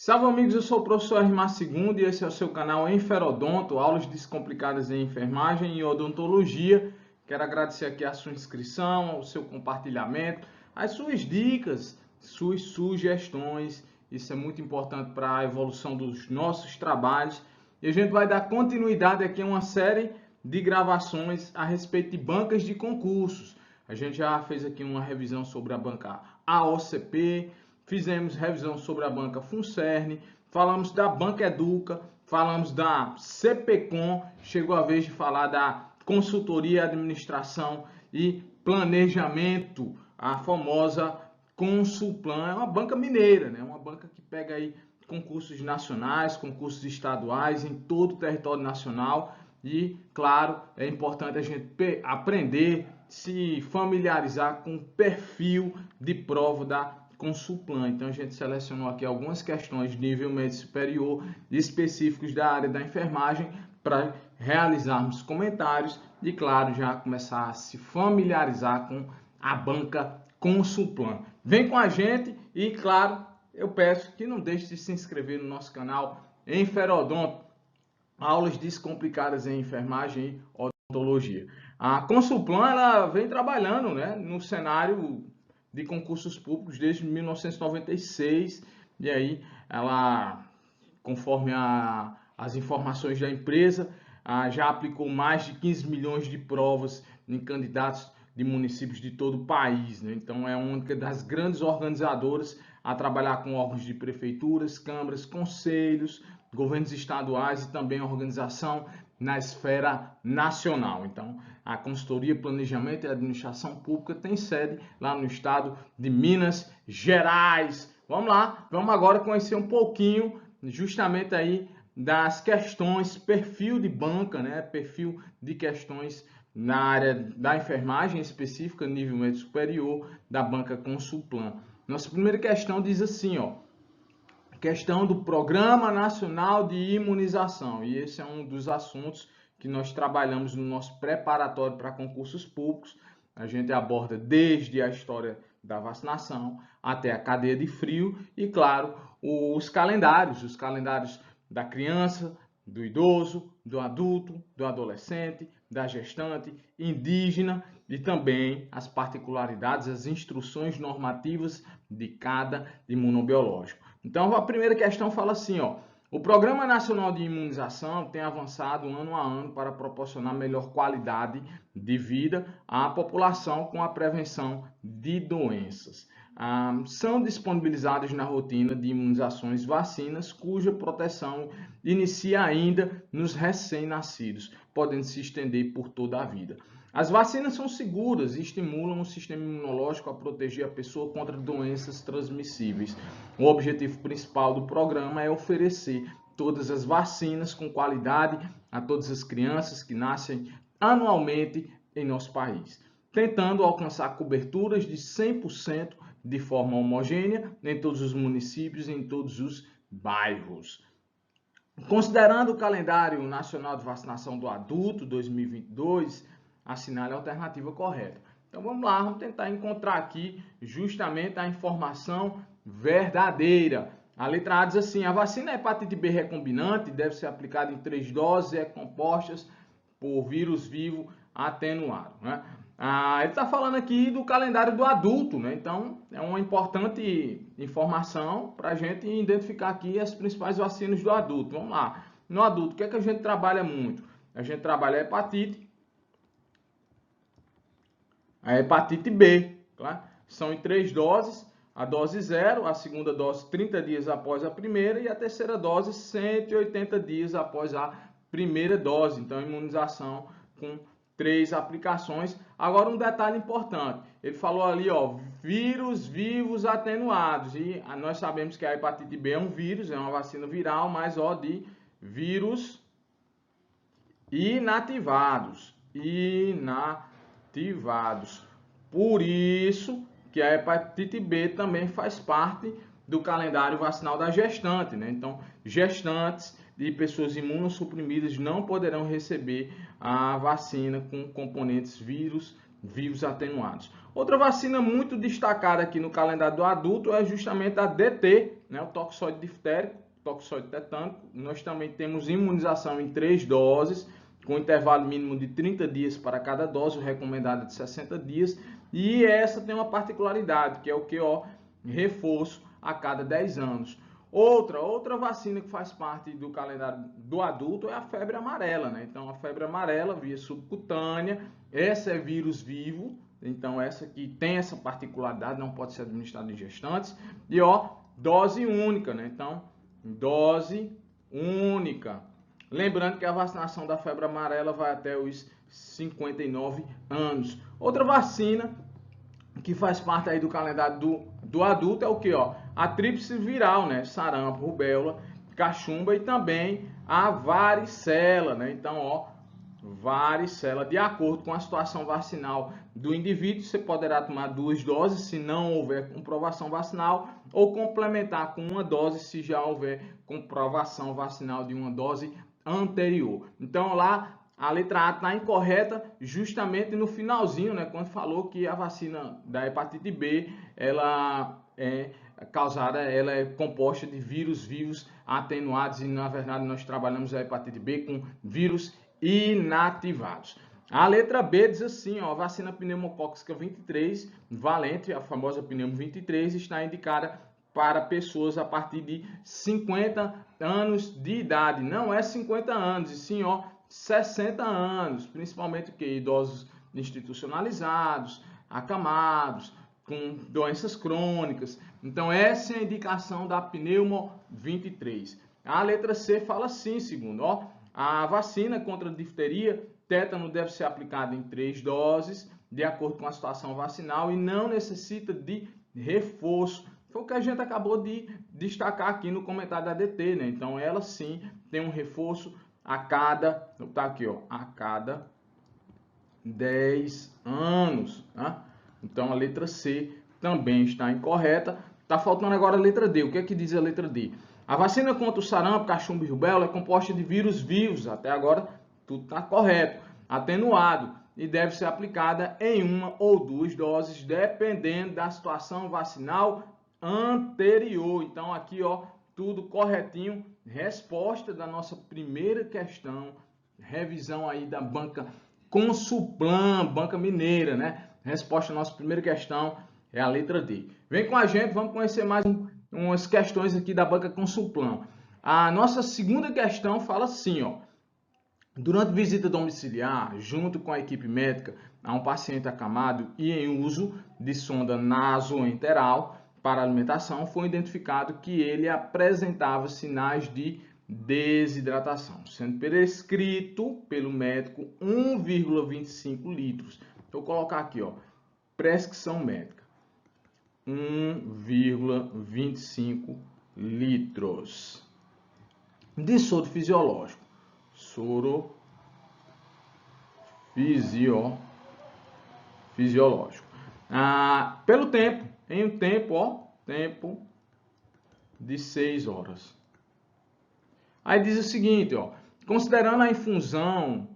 Salve amigos, eu sou o professor Armar II e esse é o seu canal Enferodonto, aulas descomplicadas em enfermagem e odontologia. Quero agradecer aqui a sua inscrição, o seu compartilhamento, as suas dicas, suas sugestões. Isso é muito importante para a evolução dos nossos trabalhos. E a gente vai dar continuidade aqui a uma série de gravações a respeito de bancas de concursos. A gente já fez aqui uma revisão sobre a banca AOCP, fizemos revisão sobre a banca FUNCERN, falamos da Banca Educa, falamos da CPCOM, chegou a vez de falar da Consultoria, Administração e Planejamento, a famosa Consulplan. É uma banca mineira, né? Uma banca que pega aí concursos nacionais, concursos estaduais em todo o território nacional e, claro, é importante a gente aprender, se familiarizar com o perfil de prova da Consulplan. Então a gente selecionou aqui algumas questões de nível médio superior específicos da área da enfermagem para realizarmos comentários e, claro, já começar a se familiarizar com a banca Consulplan. Vem com a gente e, claro, eu peço que não deixe de se inscrever no nosso canal Enferodonto, aulas descomplicadas em enfermagem e odontologia. A Consulplan ela vem trabalhando, né, no cenário de concursos públicos desde 1996 e aí ela, conforme as informações da empresa, já aplicou mais de 15 milhões de provas em candidatos de municípios de todo o país, né? Então é uma das grandes organizadoras a trabalhar com órgãos de prefeituras, câmaras, conselhos, governos estaduais e também organização na esfera nacional. Então, a Consultoria, Planejamento e Administração Pública tem sede lá no estado de Minas Gerais. Vamos lá, vamos agora conhecer um pouquinho justamente aí das questões, perfil de banca, né? Perfil de questões na área da enfermagem específica, nível médio superior, da banca Consulplan. Nossa primeira questão diz assim, ó, questão do Programa Nacional de Imunização, e esse é um dos assuntos que nós trabalhamos no nosso preparatório para concursos públicos. A gente aborda desde a história da vacinação até a cadeia de frio e, claro, os calendários da criança, do idoso, do adulto, do adolescente, da gestante, indígena e também as particularidades, as instruções normativas de cada imunobiológico. Então, a primeira questão fala assim, ó, o Programa Nacional de Imunização tem avançado ano a ano para proporcionar melhor qualidade de vida à população com a prevenção de doenças. São disponibilizadas na rotina de imunizações vacinas cuja proteção inicia ainda nos recém-nascidos, podendo se estender por toda a vida. As vacinas são seguras e estimulam o sistema imunológico a proteger a pessoa contra doenças transmissíveis. O objetivo principal do programa é oferecer todas as vacinas com qualidade a todas as crianças que nascem anualmente em nosso país, tentando alcançar coberturas de 100% de forma homogênea em todos os municípios e em todos os bairros. Considerando o calendário nacional de vacinação do adulto 2022, assinale a alternativa correta. Então vamos lá, vamos tentar encontrar aqui justamente a informação verdadeira. A letra A diz assim, a vacina hepatite B recombinante deve ser aplicada em 3 doses e é compostas por vírus vivo atenuado, né? Ele está falando aqui do calendário do adulto, né? Então é uma importante informação para a gente identificar aqui as principais vacinas do adulto. Vamos lá. No adulto, o que é que a gente trabalha muito? A gente trabalha a hepatite B, tá? São em 3 doses, a dose 0, a segunda dose 30 dias após a primeira e a terceira dose 180 dias após a primeira dose. Então, imunização com 3 aplicações. Agora, um detalhe importante, ele falou ali, ó, vírus vivos atenuados, e nós sabemos que a hepatite B é um vírus, é uma vacina viral, mas ó, de vírus inativados. Por isso que a hepatite B também faz parte do calendário vacinal da gestante, né? Então, gestantes e pessoas imunossuprimidas não poderão receber a vacina com componentes vivos atenuados. Outra vacina muito destacada aqui no calendário do adulto é justamente a DT, né, o toxoide diftérico, toxoide tetânico. Nós também temos imunização em 3 doses, com intervalo mínimo de 30 dias para cada dose, o recomendado é de 60 dias. E essa tem uma particularidade, que é o que? Reforço a cada 10 anos. Outra vacina que faz parte do calendário do adulto é a febre amarela, né? Então, a febre amarela via subcutânea, essa é vírus vivo, então essa aqui tem essa particularidade, não pode ser administrada em gestantes. E dose única, né? Então, dose única. Lembrando que a vacinação da febre amarela vai até os 59 anos. Outra vacina que faz parte aí do calendário do adulto é o que? A tríplice viral, né? Sarampo, rubéola, cachumba e também a varicela, né? Então, varicela, de acordo com a situação vacinal do indivíduo, você poderá tomar 2 doses se não houver comprovação vacinal ou complementar com 1 dose se já houver comprovação vacinal de 1 dose anterior. Então, lá a letra A está incorreta justamente no finalzinho, né, quando falou que a vacina da hepatite B, ela é composta de vírus vivos atenuados e, na verdade, nós trabalhamos a hepatite B com vírus inativados. A letra B diz assim, a vacina pneumocócica 23, valente, a famosa pneumo 23, está indicada para pessoas a partir de 50 anos de idade. Não é 50 anos, e sim 60 anos, principalmente idosos institucionalizados, acamados, com doenças crônicas. Então, essa é a indicação da pneumo 23. A letra C fala assim, segundo, a vacina contra a difteria, tétano deve ser aplicada em 3 doses, de acordo com a situação vacinal, e não necessita de reforço. Foi o que a gente acabou de destacar aqui no comentário da DT, né? Então, ela sim tem um reforço a cada, tá aqui, a cada 10 anos, tá? Então, a letra C também está incorreta. Tá faltando agora a letra D. O que é que diz a letra D? A vacina contra o sarampo, cachumba e rubéola é composta de vírus vivos. Até agora, tudo está correto. Atenuado. E deve ser aplicada em 1 ou 2 doses, dependendo da situação vacinal anterior. Então, aqui, tudo corretinho. Resposta da nossa primeira questão. Revisão aí da banca Consulplan, banca mineira, né? Resposta à nossa primeira questão é a letra D. Vem com a gente, vamos conhecer mais umas questões aqui da banca Consulplan. A nossa segunda questão fala assim, durante visita domiciliar, junto com a equipe médica, a um paciente acamado e em uso de sonda nasoenteral para alimentação, foi identificado que ele apresentava sinais de desidratação, sendo prescrito pelo médico 1,25 litros. Vou colocar aqui, prescrição médica, 1,25 litros de soro fisiológico. Soro fisiológico. Pelo tempo, em um tempo de 6 horas. Aí diz o seguinte, considerando a infusão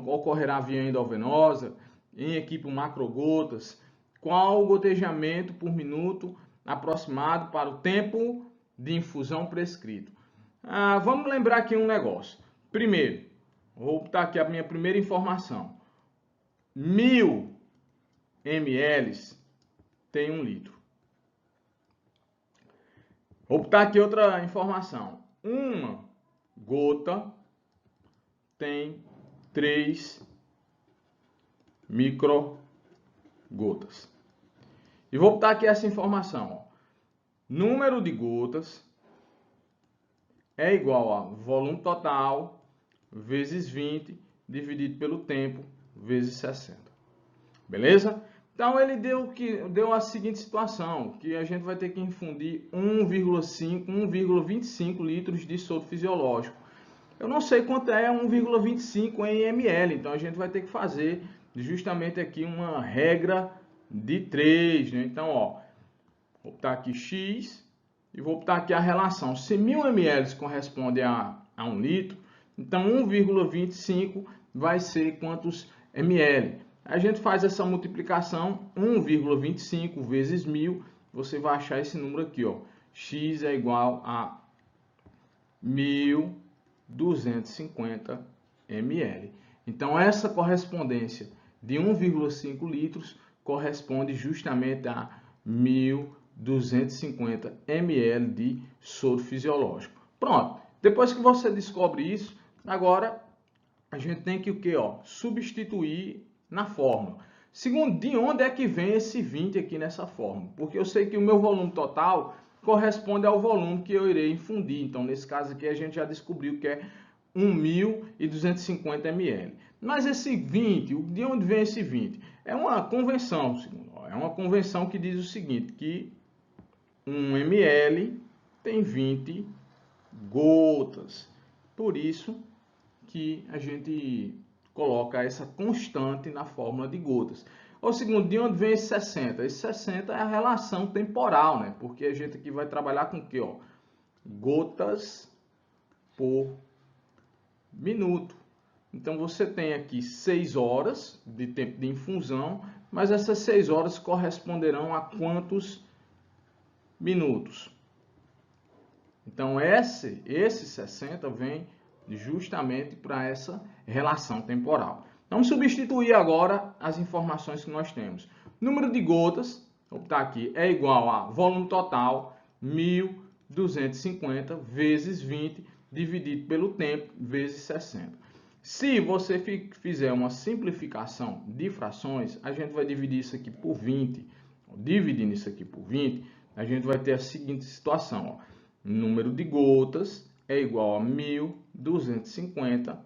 ocorrerá via endovenosa, em equipe macrogotas, qual o gotejamento por minuto aproximado para o tempo de infusão prescrito? Vamos lembrar aqui um negócio. Primeiro, vou botar aqui a minha primeira informação. 1000 ml tem 1 litro. Vou botar aqui outra informação. Uma gota tem 3 microgotas. E vou botar aqui essa informação. Número de gotas é igual a volume total vezes 20 dividido pelo tempo vezes 60. Beleza? Então ele deu a seguinte situação, que a gente vai ter que infundir 1,25 litros de soro fisiológico. Eu não sei quanto é 1,25 em ml, então a gente vai ter que fazer justamente aqui uma regra de 3, né? Então, vou botar aqui X e vou botar aqui a relação. Se 1000 ml corresponde a 1 litro, então 1,25 vai ser quantos ml? A gente faz essa multiplicação, 1,25 vezes 1000, você vai achar esse número aqui, ó. X é igual a 1.250 ml. Então, essa correspondência de 1,5 litros corresponde justamente a 1.250 ml de soro fisiológico. Pronto. Depois que você descobre isso, agora a gente tem que o quê? Substituir na fórmula. Segundo, de onde é que vem esse 20 aqui nessa fórmula? Porque eu sei que o meu volume total corresponde ao volume que eu irei infundir. Então, nesse caso aqui, a gente já descobriu que é 1.250 ml. Mas esse 20, de onde vem esse 20? É uma convenção, é uma convenção que diz o seguinte, que 1 ml tem 20 gotas. Por isso que a gente coloca essa constante na fórmula de gotas. O segundo, de onde vem esse 60? Esse 60 é a relação temporal, né? Porque a gente aqui vai trabalhar com o quê? Gotas por minuto. Então, você tem aqui 6 horas de tempo de infusão, mas essas 6 horas corresponderão a quantos minutos? Então, esse 60 vem justamente para essa relação temporal. Vamos substituir agora as informações que nós temos. Número de gotas, vou botar aqui, é igual a volume total, 1.250 vezes 20, dividido pelo tempo, vezes 60. Se você fizer uma simplificação de frações, a gente vai dividir isso aqui por 20. Dividindo isso aqui por 20, a gente vai ter a seguinte situação, número de gotas é igual a 1.250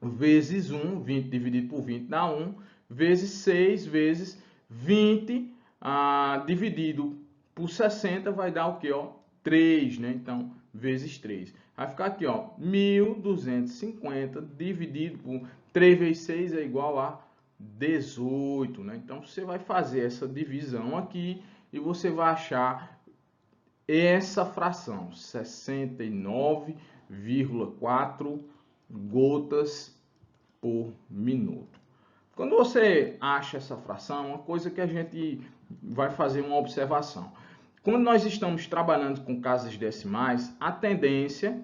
vezes 1, 20 dividido por 20 dá 1, vezes 6 vezes 20 dividido por 60 vai dar o quê? 3, né? Então, vezes 3. Vai ficar aqui, 1.250 dividido por 3 vezes 6 é igual a 18, né? Então, você vai fazer essa divisão aqui e você vai achar essa fração, 69,4 gotas por minuto. Quando você acha essa fração, uma coisa que a gente vai fazer uma observação. Quando nós estamos trabalhando com casas decimais, a tendência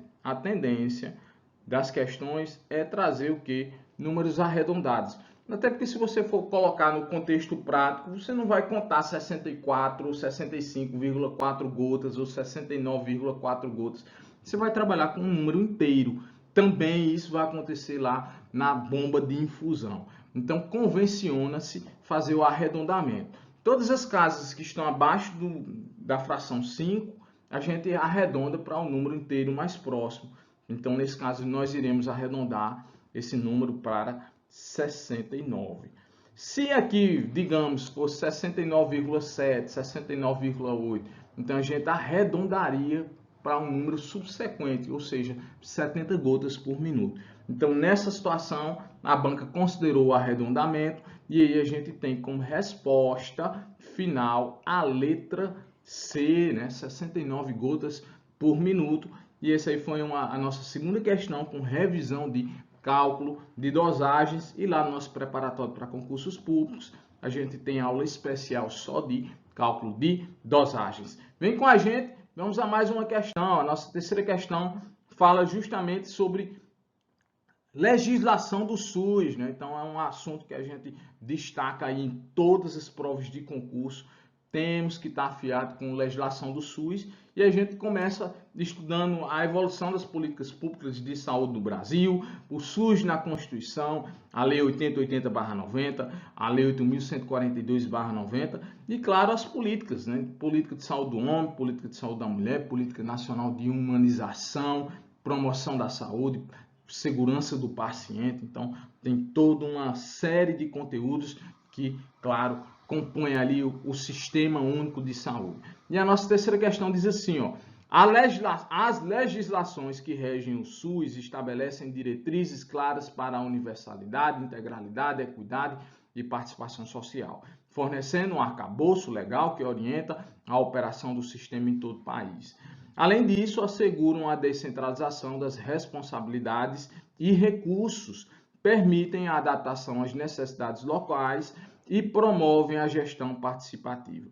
das questões é trazer o quê? Números arredondados. Até porque se você for colocar no contexto prático, você não vai contar 64 ou 65,4 gotas ou 69,4 gotas. Você vai trabalhar com um número inteiro. Também isso vai acontecer lá na bomba de infusão. Então, convenciona-se fazer o arredondamento. Todas as casas que estão abaixo da fração 5, a gente arredonda para o número inteiro mais próximo. Então, nesse caso, nós iremos arredondar esse número para 69. Se aqui, digamos, fosse 69,7, 69,8, então a gente arredondaria para um número subsequente, ou seja, 70 gotas por minuto. Então, nessa situação, a banca considerou o arredondamento e aí a gente tem como resposta final a letra C, né? 69 gotas por minuto. E essa aí foi a nossa segunda questão com revisão de cálculo de dosagens, e lá no nosso preparatório para concursos públicos a gente tem aula especial só de cálculo de dosagens. Vem com a gente, vamos a mais uma questão. A nossa terceira questão fala justamente sobre legislação do SUS, né? Então é um assunto que a gente destaca aí em todas as provas de concurso. Temos que estar afiado com a legislação do SUS e a gente começa estudando a evolução das políticas públicas de saúde do Brasil, o SUS na Constituição, a Lei 8080/90, a Lei 8142/90 e, claro, as políticas, né? Política de saúde do homem, política de saúde da mulher, política nacional de humanização, promoção da saúde, segurança do paciente. Então, tem toda uma série de conteúdos que, claro, compõe ali o Sistema Único de Saúde. E a nossa terceira questão diz assim, as legislações que regem o SUS estabelecem diretrizes claras para a universalidade, integralidade, equidade e participação social, fornecendo um arcabouço legal que orienta a operação do sistema em todo o país. Além disso, asseguram a descentralização das responsabilidades e recursos, permitem a adaptação às necessidades locais e promovem a gestão participativa.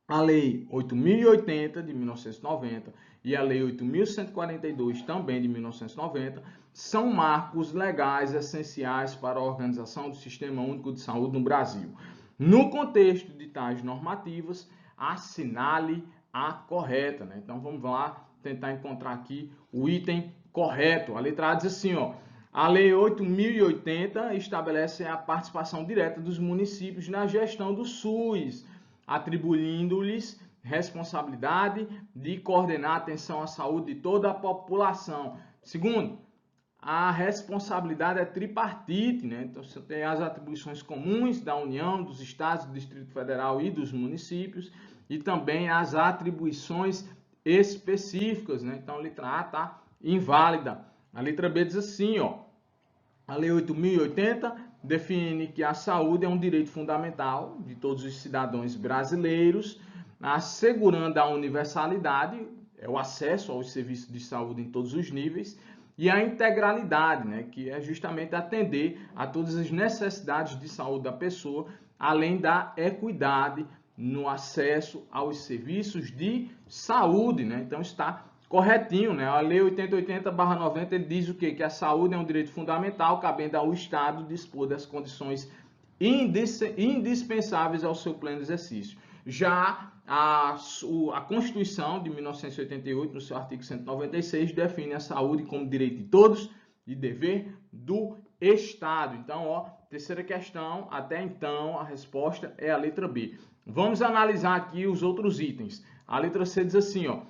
A Lei 8.080, de 1990, e a Lei 8.142, também de 1990, são marcos legais essenciais para a organização do Sistema Único de Saúde no Brasil. No contexto de tais normativas, assinale a correta, né? Então vamos lá tentar encontrar aqui o item correto. A letra A diz assim, ó: a Lei 8.080 estabelece a participação direta dos municípios na gestão do SUS, atribuindo-lhes responsabilidade de coordenar a atenção à saúde de toda a população. Segundo, a responsabilidade é tripartite, né? Então você tem as atribuições comuns da União, dos estados, do Distrito Federal e dos municípios, e também as atribuições específicas, né? Então a letra A está inválida. A letra B diz assim, ó: a Lei 8.080 define que a saúde é um direito fundamental de todos os cidadãos brasileiros, assegurando a universalidade, o acesso aos serviços de saúde em todos os níveis, e a integralidade, né, que é justamente atender a todas as necessidades de saúde da pessoa, além da equidade no acesso aos serviços de saúde, né? Então está corretinho, né? A Lei 8080/90 ele diz o quê? Que a saúde é um direito fundamental, cabendo ao Estado dispor das condições indispensáveis ao seu pleno exercício. Já a Constituição de 1988, no seu artigo 196, define a saúde como direito de todos e dever do Estado. Então, ó, terceira questão, até então a resposta é a letra B. Vamos analisar aqui os outros itens. A letra C diz assim, ó: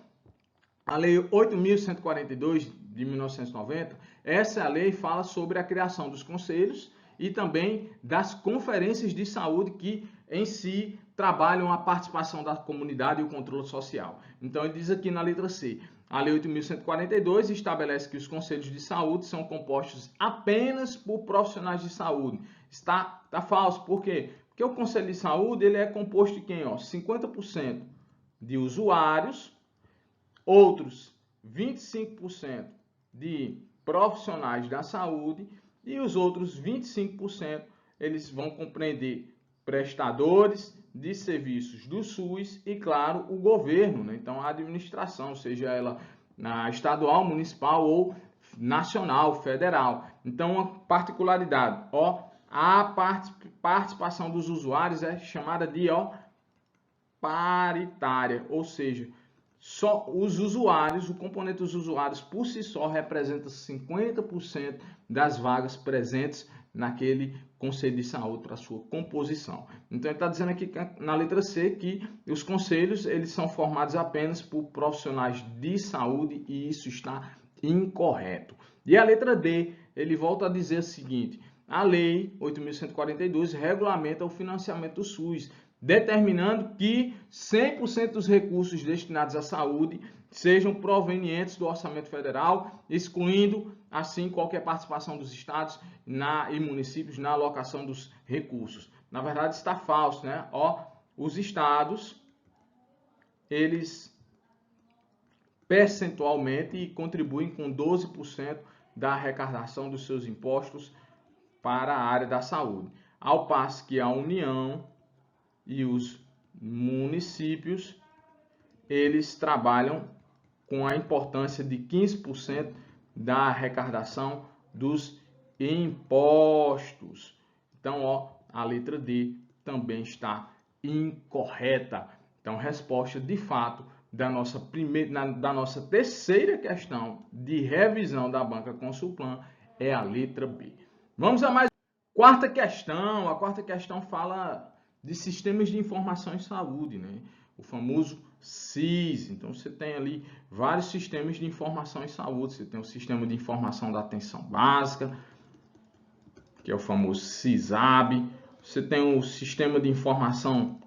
a Lei 8.142 de 1990, essa lei fala sobre a criação dos conselhos e também das conferências de saúde que em si trabalham a participação da comunidade e o controle social. Então ele diz aqui na letra C: a Lei 8.142 estabelece que os conselhos de saúde são compostos apenas por profissionais de saúde. Está falso, por quê? Porque o conselho de saúde ele é composto de quem? 50% de usuários, outros 25% de profissionais da saúde e os outros 25% eles vão compreender prestadores de serviços do SUS e, claro, o governo, né? Então a administração, seja ela na estadual, municipal ou nacional, federal. Então uma particularidade, a participação dos usuários é chamada de paritária, ou seja, só os usuários, o componente dos usuários por si só representa 50% das vagas presentes naquele conselho de saúde para sua composição. Então ele está dizendo aqui na letra C que os conselhos eles são formados apenas por profissionais de saúde e isso está incorreto. E a letra D, ele volta a dizer o seguinte: a Lei 8.142 regulamenta o financiamento do SUS, determinando que 100% dos recursos destinados à saúde sejam provenientes do orçamento federal, excluindo, assim, qualquer participação dos estados e municípios na alocação dos recursos. Na verdade, está falso, né? Os estados, eles percentualmente contribuem com 12% da arrecadação dos seus impostos para a área da saúde, ao passo que a União e os municípios, eles trabalham com a importância de 15% da arrecadação dos impostos. Então, a letra D também está incorreta. Então, resposta de fato da nossa terceira questão de revisão da Banca Consulplan é a letra B. Vamos a mais quarta questão. A quarta questão fala de sistemas de informação em saúde, né? O famoso SIS. Então você tem ali vários sistemas de informação em saúde. Você tem o sistema de informação da atenção básica, que é o famoso SISAB. Você tem o sistema de informação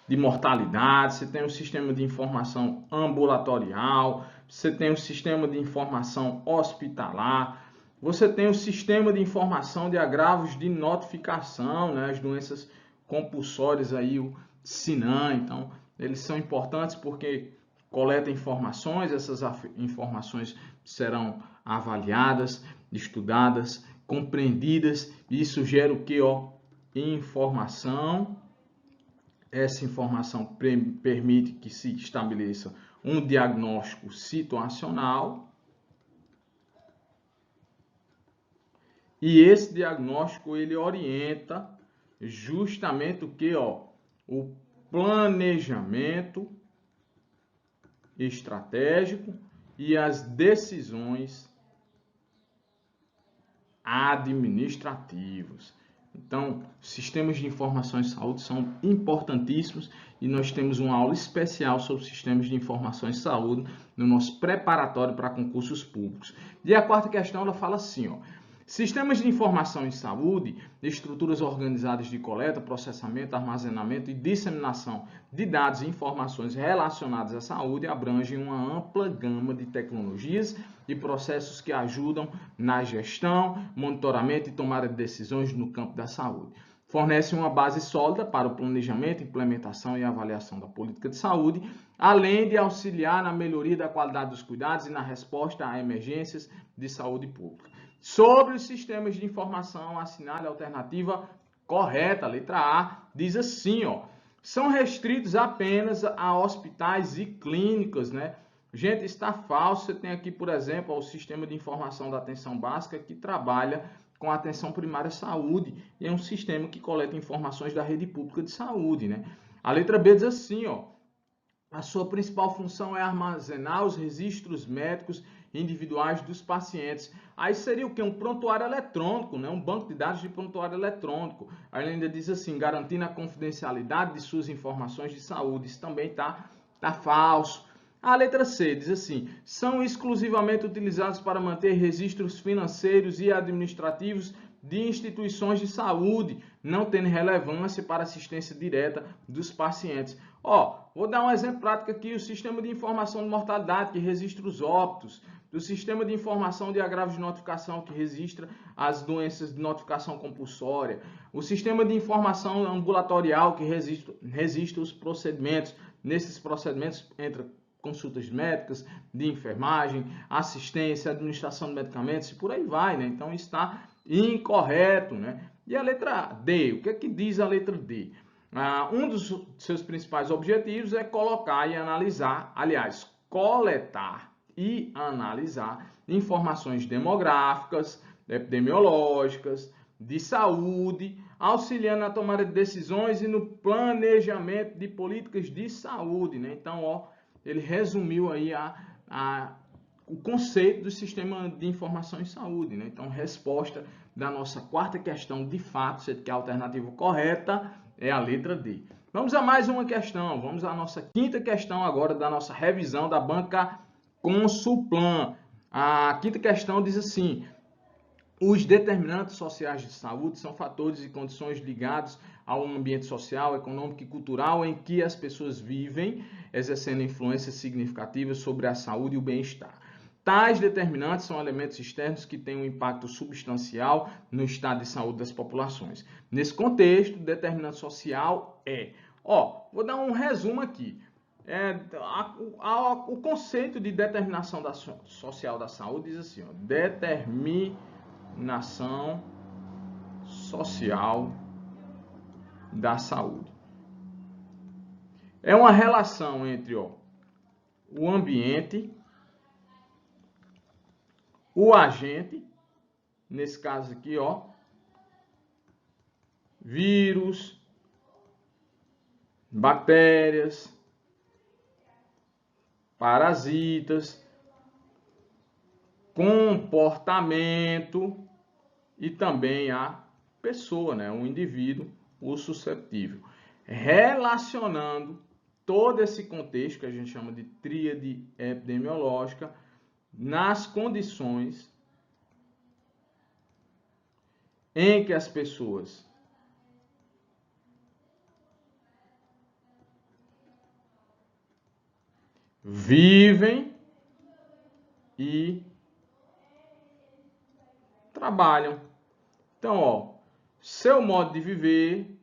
de mortalidade, você tem o sistema de informação ambulatorial, você tem o sistema de informação hospitalar, Você tem o sistema de informação de agravos de notificação, né? As doenças compulsórias aí, o SINAM. Então, eles são importantes porque coletam informações, essas informações serão avaliadas, estudadas, compreendidas, e isso gera o que, ó? Informação. Essa informação permite que se estabeleça um diagnóstico situacional. E esse diagnóstico ele orienta justamente o que, ó? O planejamento estratégico e as decisões administrativas. Então, sistemas de informação em saúde são importantíssimos e nós temos uma aula especial sobre sistemas de informação em saúde no nosso preparatório para concursos públicos. E a quarta questão, ela fala assim, ó: sistemas de informação em saúde, estruturas organizadas de coleta, processamento, armazenamento e disseminação de dados e informações relacionadas à saúde abrangem uma ampla gama de tecnologias e processos que ajudam na gestão, monitoramento e tomada de decisões no campo da saúde. Fornecem uma base sólida para o planejamento, implementação e avaliação da política de saúde, além de auxiliar na melhoria da qualidade dos cuidados e na resposta a emergências de saúde pública. Sobre os sistemas de informação, assinale a alternativa correta, letra A, diz assim, ó: são restritos apenas a hospitais e clínicas, né? Gente, está falso. Você tem aqui, por exemplo, o sistema de informação da atenção básica que trabalha com a atenção primária à saúde e é um sistema que coleta informações da rede pública de saúde, né? A letra B diz assim, ó: a sua principal função é armazenar os registros médicos individuais dos pacientes. Aí seria o que? Um prontuário eletrônico, né? Um banco de dados de prontuário eletrônico. Aí ele ainda diz assim, garantindo a confidencialidade de suas informações de saúde. Isso também tá falso. A letra C diz assim: são exclusivamente utilizados para manter registros financeiros e administrativos de instituições de saúde, não tendo relevância para assistência direta dos pacientes. Ó, vou dar um exemplo prático aqui: o sistema de informação de mortalidade, que registra os óbitos, do sistema de informação de agravos de notificação, que registra as doenças de notificação compulsória, o sistema de informação ambulatorial, que registra os procedimentos. Nesses procedimentos entra consultas médicas, de enfermagem, assistência, administração de medicamentos e por aí vai, né? Então está incorreto, né? E a letra D, o que é que diz a letra D? Um dos seus principais objetivos é colocar e analisar, aliás, coletar e analisar informações demográficas, epidemiológicas, de saúde, auxiliando na tomada de decisões e no planejamento de políticas de saúde, né? Então, ó, ele resumiu aí o conceito do sistema de informação em saúde, né? Então, resposta da nossa quarta questão, de fato, sendo que a alternativa correta é a letra D. Vamos a mais uma questão. Vamos à nossa quinta questão agora da nossa revisão da banca Consulplan. A quinta questão diz assim: os determinantes sociais de saúde são fatores e condições ligados ao ambiente social, econômico e cultural em que as pessoas vivem, exercendo influências significativas sobre a saúde e o bem-estar. Tais determinantes são elementos externos que têm um impacto substancial no estado de saúde das populações. Nesse contexto, o determinante social vou dar um resumo aqui. O conceito de determinação social da saúde diz assim, ó: determinação social da saúde. É uma relação entre o ambiente, o agente, nesse caso aqui, ó, vírus, bactérias, parasitas, comportamento e também a pessoa, né, um indivíduo, o susceptível, relacionando todo esse contexto que a gente chama de tríade epidemiológica nas condições em que as pessoas vivem e trabalham. Então, ó, seu modo de viver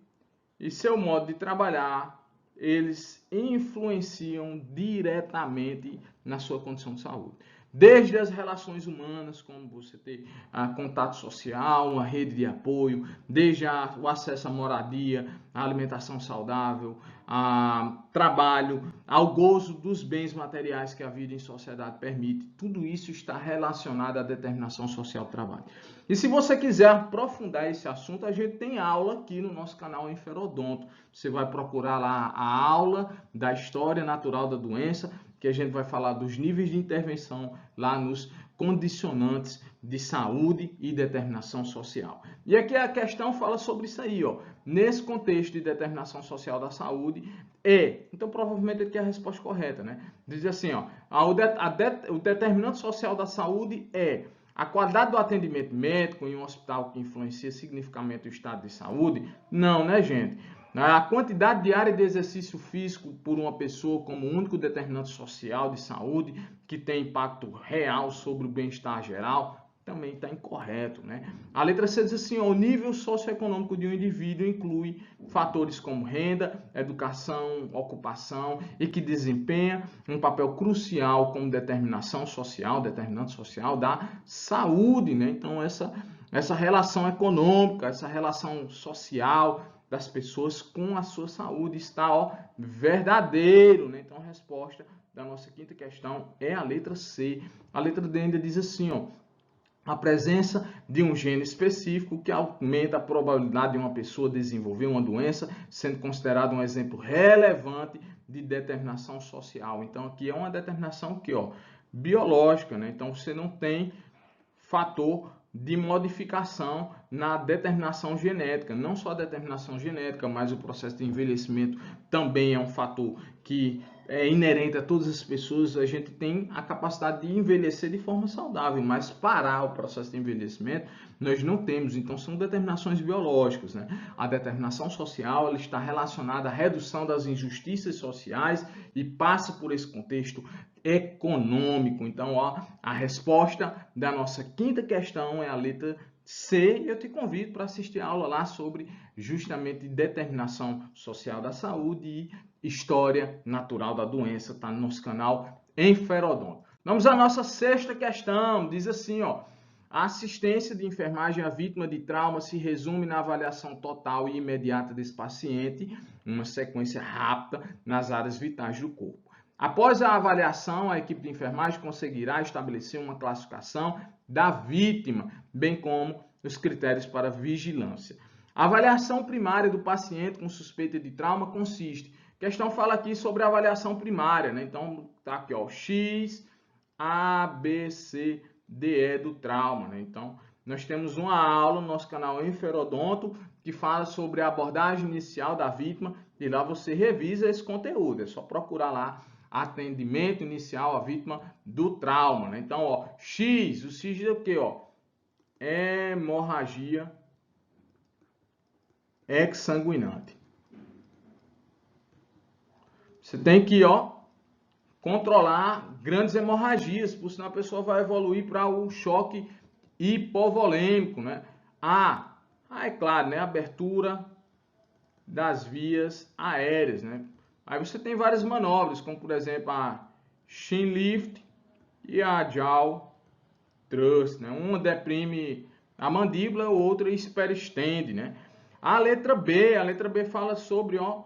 e seu modo de trabalhar, eles influenciam diretamente na sua condição de saúde. Desde as relações humanas, como você ter contato social, uma rede de apoio, desde o acesso à moradia, à alimentação saudável, a trabalho, ao gozo dos bens materiais que a vida em sociedade permite. Tudo isso está relacionado à determinação social do trabalho. E se você quiser aprofundar esse assunto, a gente tem aula aqui no nosso canal Enferodonto. Você vai procurar lá a aula da história natural da doença, que a gente vai falar dos níveis de intervenção lá nos condicionantes de saúde e determinação social. E aqui a questão fala sobre isso aí, ó. Nesse contexto de determinação social da saúde, então provavelmente aqui é a resposta correta, né? Diz assim, ó, o determinante social da saúde é a qualidade do atendimento médico em um hospital que influencia significativamente o estado de saúde? Não, né, gente? A quantidade diária de exercício físico por uma pessoa como único determinante social de saúde que tem impacto real sobre o bem-estar geral também está incorreto, né? A letra C diz assim, ó, o nível socioeconômico de um indivíduo inclui fatores como renda, educação, ocupação e que desempenha um papel crucial como determinante social da saúde, né? Então essa relação econômica, essa relação social das pessoas com a sua saúde está, ó, verdadeiro, né? Então a resposta da nossa quinta questão é a letra C. A letra D ainda diz assim, ó, a presença de um gene específico que aumenta a probabilidade de uma pessoa desenvolver uma doença, sendo considerado um exemplo relevante de determinação social. Então aqui é uma determinação aqui, ó, biológica, né? Então você não tem fator de modificação na determinação genética. Não só a determinação genética, mas o processo de envelhecimento também é um fator que é inerente a todas as pessoas. A gente tem a capacidade de envelhecer de forma saudável, mas parar o processo de envelhecimento nós não temos. Então são determinações biológicas, né? A determinação social ela está relacionada à redução das injustiças sociais e passa por esse contexto econômico. Então, ó, a resposta da nossa quinta questão é a letra C. E eu te convido para assistir a aula lá sobre justamente determinação social da saúde e história natural da doença. Está no nosso canal Enferodonto. Vamos à nossa sexta questão. Diz assim, ó, a assistência de enfermagem à vítima de trauma se resume na avaliação total e imediata desse paciente, uma sequência rápida nas áreas vitais do corpo. Após a avaliação, a equipe de enfermagem conseguirá estabelecer uma classificação da vítima, bem como os critérios para vigilância. A avaliação primária do paciente com suspeita de trauma consiste. A questão fala aqui sobre a avaliação primária, né? Então, tá aqui, ó, X, A, B, C, D, E do trauma, né? Então, nós temos uma aula no nosso canal Enferodonto que fala sobre a abordagem inicial da vítima e lá você revisa esse conteúdo. É só procurar lá atendimento inicial à vítima do trauma, né? Então, ó, X, o X é o quê, ó? Hemorragia exsanguinante. Você tem que, ó, controlar grandes hemorragias, por senão a pessoa vai evoluir para o choque hipovolêmico, né? É claro, né? Abertura das vias aéreas, né? Aí você tem várias manobras, como por exemplo a chin lift e a jaw thrust, né? Uma deprime a mandíbula, outra hiperestende, né? A letra B fala sobre, ó,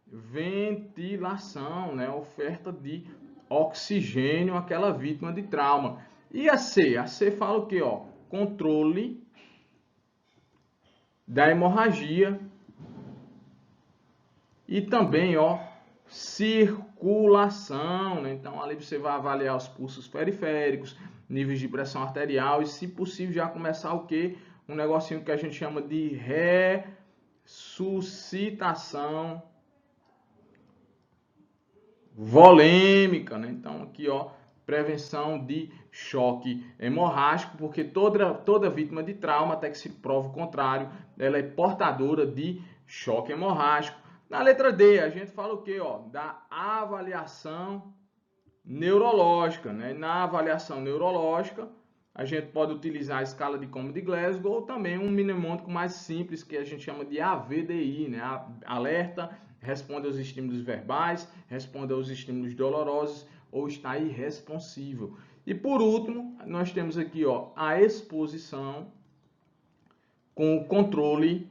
ventilação, né? Oferta de oxigênio àquela vítima de trauma. E a C fala o que, ó? Controle da hemorragia e também, ó, circulação, né? Então ali você vai avaliar os pulsos periféricos, níveis de pressão arterial e, se possível, já começar o que? Um negocinho que a gente chama de ressuscitação volêmica, né? Então aqui, ó, prevenção de choque hemorrágico, porque toda vítima de trauma, até que se prove o contrário, ela é portadora de choque hemorrágico. Na letra D, a gente fala o quê? Ó, da avaliação neurológica, né? Na avaliação neurológica, a gente pode utilizar a escala de Como de Glasgow ou também um mnemônico mais simples que a gente chama de AVDI, né? Alerta, responde aos estímulos verbais, responde aos estímulos dolorosos ou está irresponsivo. E por último, nós temos aqui ó, a exposição com o controle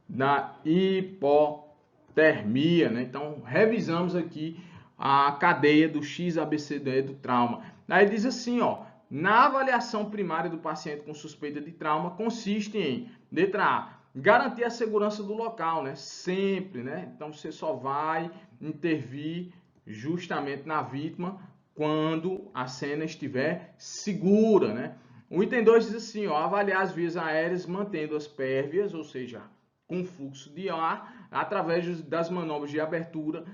da hipotermia, né? Então, revisamos aqui a cadeia do XABCD do trauma. Aí diz assim, ó, na avaliação primária do paciente com suspeita de trauma consiste em, letra A, garantir a segurança do local, né? Sempre, né? Então, você só vai intervir justamente na vítima quando a cena estiver segura, né? O item 2 diz assim, ó, avaliar as vias aéreas mantendo-as pérvias, ou seja, com fluxo de ar, através das manobras de abertura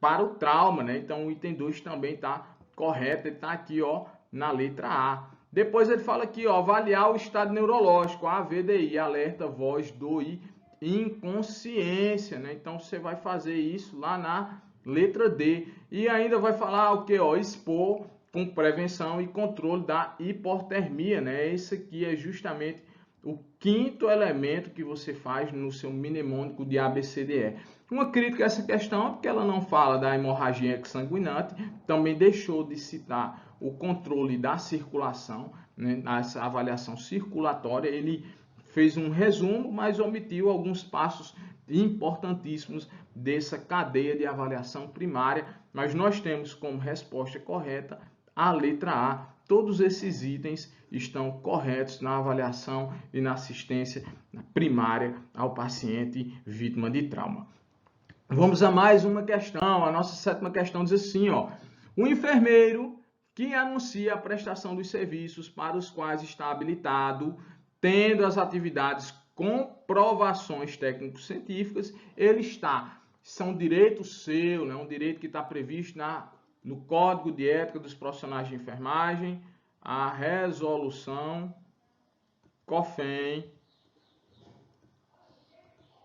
para o trauma, né? Então, o item 2 também está correto, ele está aqui, ó, na letra A. Depois ele fala aqui, ó, avaliar o estado neurológico, AVDI, alerta, voz, dor e inconsciência, né? Então, você vai fazer isso lá na letra D. E ainda vai falar o que, ó, expor com prevenção e controle da hipotermia, né? Esse aqui é justamente o quinto elemento que você faz no seu mnemônico de ABCDE. Uma crítica a essa questão é porque ela não fala da hemorragia exsanguinante, também deixou de citar o controle da circulação, né? Essa avaliação circulatória, ele fez um resumo, mas omitiu alguns passos importantíssimos dessa cadeia de avaliação primária, mas nós temos como resposta correta a letra A. Todos esses itens estão corretos na avaliação e na assistência primária ao paciente vítima de trauma. Vamos a mais uma questão. A nossa sétima questão diz assim, ó, o enfermeiro que anuncia a prestação dos serviços para os quais está habilitado, tendo as atividades comprovações técnico-científicas, ele está, são direitos seu, né? Um direito que está previsto no Código de Ética dos Profissionais de Enfermagem, a resolução COFEN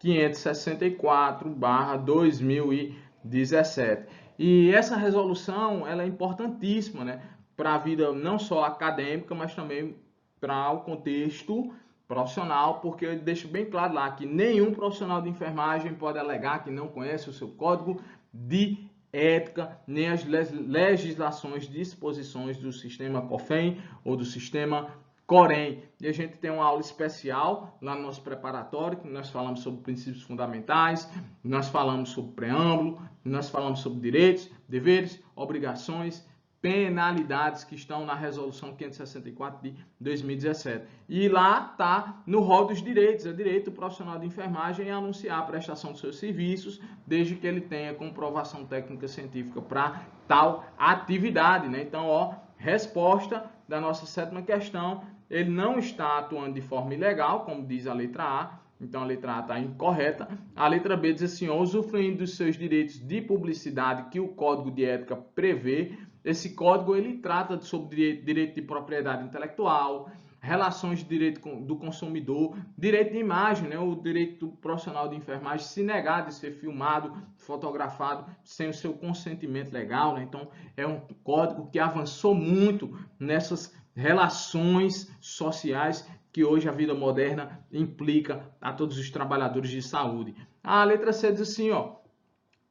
564/2017. E essa resolução, ela é importantíssima, né, para a vida não só acadêmica, mas também para o contexto profissional, porque ele deixa bem claro lá que nenhum profissional de enfermagem pode alegar que não conhece o seu Código de Ética, nem as legislações, disposições do sistema COFEN ou do sistema COREN. E a gente tem uma aula especial lá no nosso preparatório, que nós falamos sobre princípios fundamentais, nós falamos sobre preâmbulo, nós falamos sobre direitos, deveres, obrigações, penalidades que estão na resolução 564 de 2017. E lá está no rol dos direitos, é direito do profissional de enfermagem a anunciar a prestação dos seus serviços, desde que ele tenha comprovação técnica científica para tal atividade, né? Então, ó, resposta da nossa sétima questão, ele não está atuando de forma ilegal, como diz a letra A, então a letra A está incorreta. A letra B diz assim, ó, usufruindo dos seus direitos de publicidade que o Código de Ética prevê. Esse código ele trata sobre direito de propriedade intelectual, relações de direito do consumidor, direito de imagem, né? O direito do profissional de enfermagem se negar de ser filmado, fotografado sem o seu consentimento legal, né? Então é um código que avançou muito nessas relações sociais que hoje a vida moderna implica a todos os trabalhadores de saúde. A letra C diz assim, ó,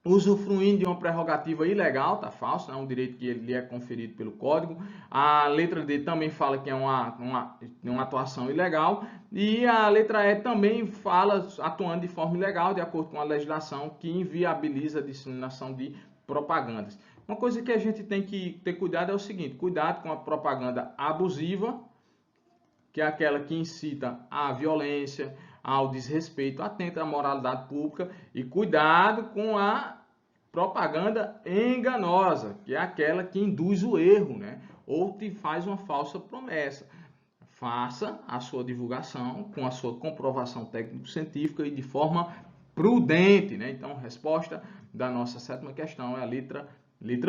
usufruindo de uma prerrogativa ilegal, tá falso, é um direito que ele é conferido pelo Código. A letra D também fala que é uma atuação ilegal. E a letra E também fala atuando de forma ilegal, de acordo com a legislação que inviabiliza a disseminação de propagandas. Uma coisa que a gente tem que ter cuidado é o seguinte, cuidado com a propaganda abusiva, que é aquela que incita à violência, ao desrespeito, atenta à moralidade pública, e cuidado com a propaganda enganosa, que é aquela que induz o erro, né? Ou te faz uma falsa promessa. Faça a sua divulgação com a sua comprovação técnico-científica e de forma prudente, né? Então, a resposta da nossa sétima questão é a letra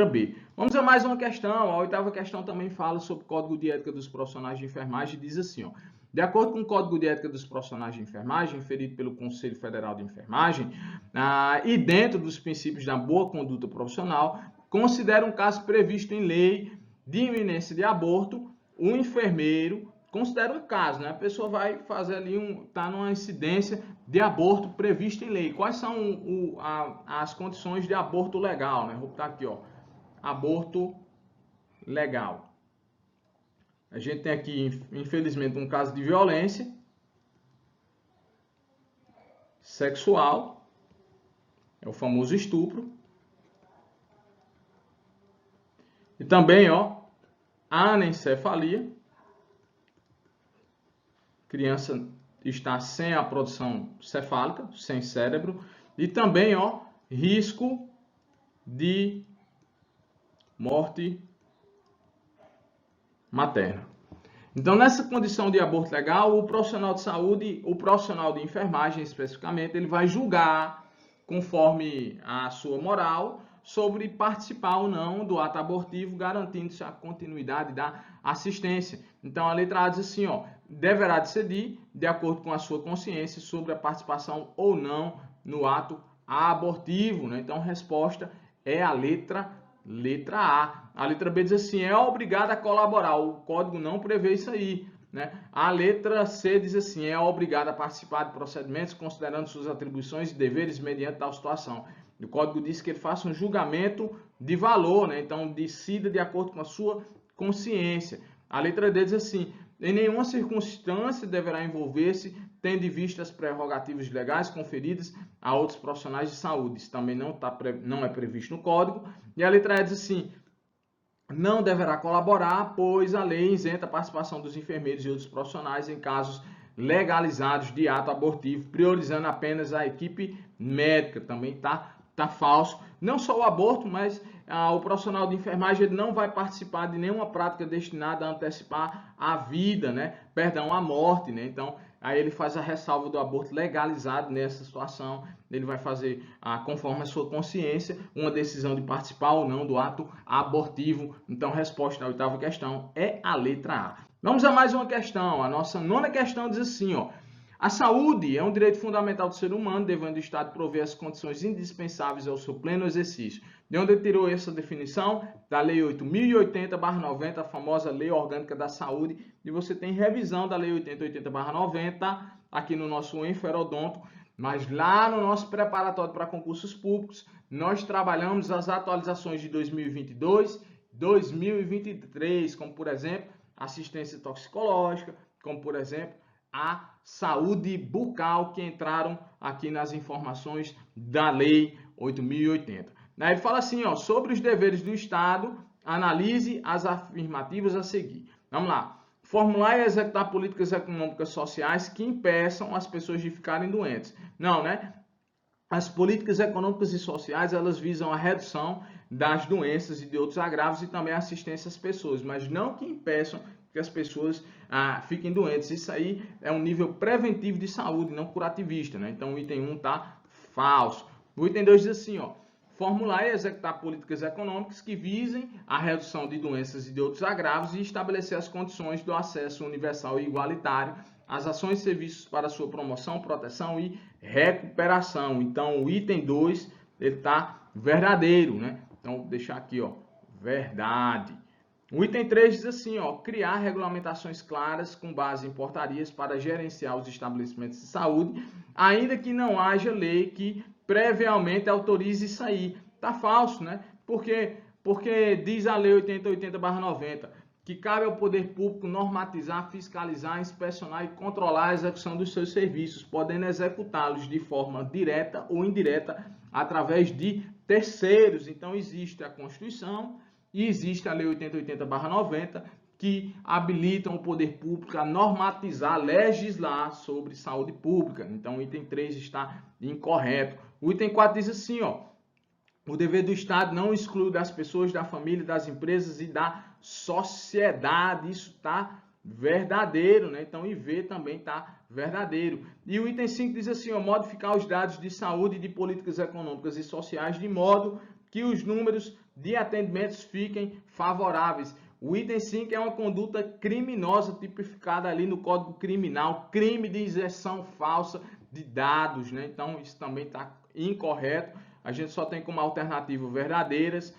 B. Vamos a mais uma questão. A oitava questão também fala sobre o Código de Ética dos Profissionais de Enfermagem e diz assim, ó, de acordo com o Código de Ética dos Profissionais de Enfermagem, ferido pelo Conselho Federal de Enfermagem, e dentro dos princípios da boa conduta profissional, considera um caso previsto em lei de iminência de aborto o enfermeiro considera um caso, né? A pessoa vai fazer ali tá numa incidência de aborto prevista em lei. Quais são as condições de aborto legal, né? Vou botar aqui, ó, aborto legal. A gente tem aqui, infelizmente, um caso de violência sexual, é o famoso estupro. E também, ó, anencefalia. Criança está sem a produção cefálica, sem cérebro. E também, ó, risco de morte materna. Então, nessa condição de aborto legal, o profissional de saúde, o profissional de enfermagem especificamente, ele vai julgar, conforme a sua moral, sobre participar ou não do ato abortivo, garantindo-se a continuidade da assistência. Então, a letra A diz assim, ó, deverá decidir, de acordo com a sua consciência, sobre a participação ou não no ato abortivo, né? Então, a resposta é a letra A. A letra B diz assim, é obrigado a colaborar. O código não prevê isso aí, né? A letra C diz assim, é obrigado a participar de procedimentos considerando suas atribuições e deveres mediante tal situação. O código diz que ele faça um julgamento de valor, né? Então, decida de acordo com a sua consciência. A letra D diz assim, em nenhuma circunstância deverá envolver-se, tendo em vista as prerrogativas legais conferidas a outros profissionais de saúde. Isso também não é previsto no código. E a letra E diz assim, não deverá colaborar, pois a lei isenta a participação dos enfermeiros e outros profissionais em casos legalizados de ato abortivo, priorizando apenas a equipe médica. Também tá falso. Não só o aborto, mas o profissional de enfermagem ele não vai participar de nenhuma prática destinada a antecipar a vida, né? Perdão, a morte, né? Então, aí ele faz a ressalva do aborto legalizado nessa situação. Ele vai fazer, conforme a sua consciência, uma decisão de participar ou não do ato abortivo. Então, a resposta da oitava questão é a letra A. Vamos a mais uma questão. A nossa nona questão diz assim, ó. A saúde é um direito fundamental do ser humano, devendo o Estado prover as condições indispensáveis ao seu pleno exercício. De onde ele tirou essa definição? Da Lei 8.080/90, a famosa Lei Orgânica da Saúde. E você tem revisão da Lei 8080/90 aqui no nosso Enferodonto. Mas lá no nosso preparatório para concursos públicos, nós trabalhamos as atualizações de 2022, 2023, como por exemplo, assistência toxicológica, como por exemplo, a saúde bucal, que entraram aqui nas informações da Lei 8.080. Ele fala assim, ó, sobre os deveres do Estado, analise as afirmativas a seguir. Vamos lá. Formular e executar políticas econômicas sociais que impeçam as pessoas de ficarem doentes. Não, né? As políticas econômicas e sociais, elas visam a redução das doenças e de outros agravos e também a assistência às pessoas, mas não que impeçam que as pessoas fiquem doentes. Isso aí é um nível preventivo de saúde, não curativista, né? Então, o item 1 está falso. O item 2 diz assim, ó, formular e executar políticas econômicas que visem a redução de doenças e de outros agravos e estabelecer as condições do acesso universal e igualitário às ações e serviços para sua promoção, proteção e recuperação. Então, o item 2, ele está verdadeiro, né? Então, vou deixar aqui, ó, verdade. O item 3 diz assim, ó, criar regulamentações claras com base em portarias para gerenciar os estabelecimentos de saúde, ainda que não haja lei que previamente autorize isso aí. Tá falso, né? Porque diz a Lei 8080/90 que cabe ao poder público normatizar, fiscalizar, inspecionar e controlar a execução dos seus serviços, podendo executá-los de forma direta ou indireta através de terceiros. Então, existe a Constituição e existe a Lei 8080/90 que habilitam o poder público a normatizar, legislar sobre saúde pública. Então, o item 3 está incorreto. O item 4 diz assim, ó, o dever do Estado não exclui das pessoas, da família, das empresas e da sociedade. Isso está verdadeiro, né? Então, IV também está verdadeiro. E o item 5 diz assim, ó, modificar os dados de saúde e de políticas econômicas e sociais de modo que os números de atendimentos fiquem favoráveis. O item 5 é uma conduta criminosa tipificada ali no Código Criminal, crime de inserção falsa de dados, né? Então, isso também está incorreto. A gente só tem como alternativa verdadeiras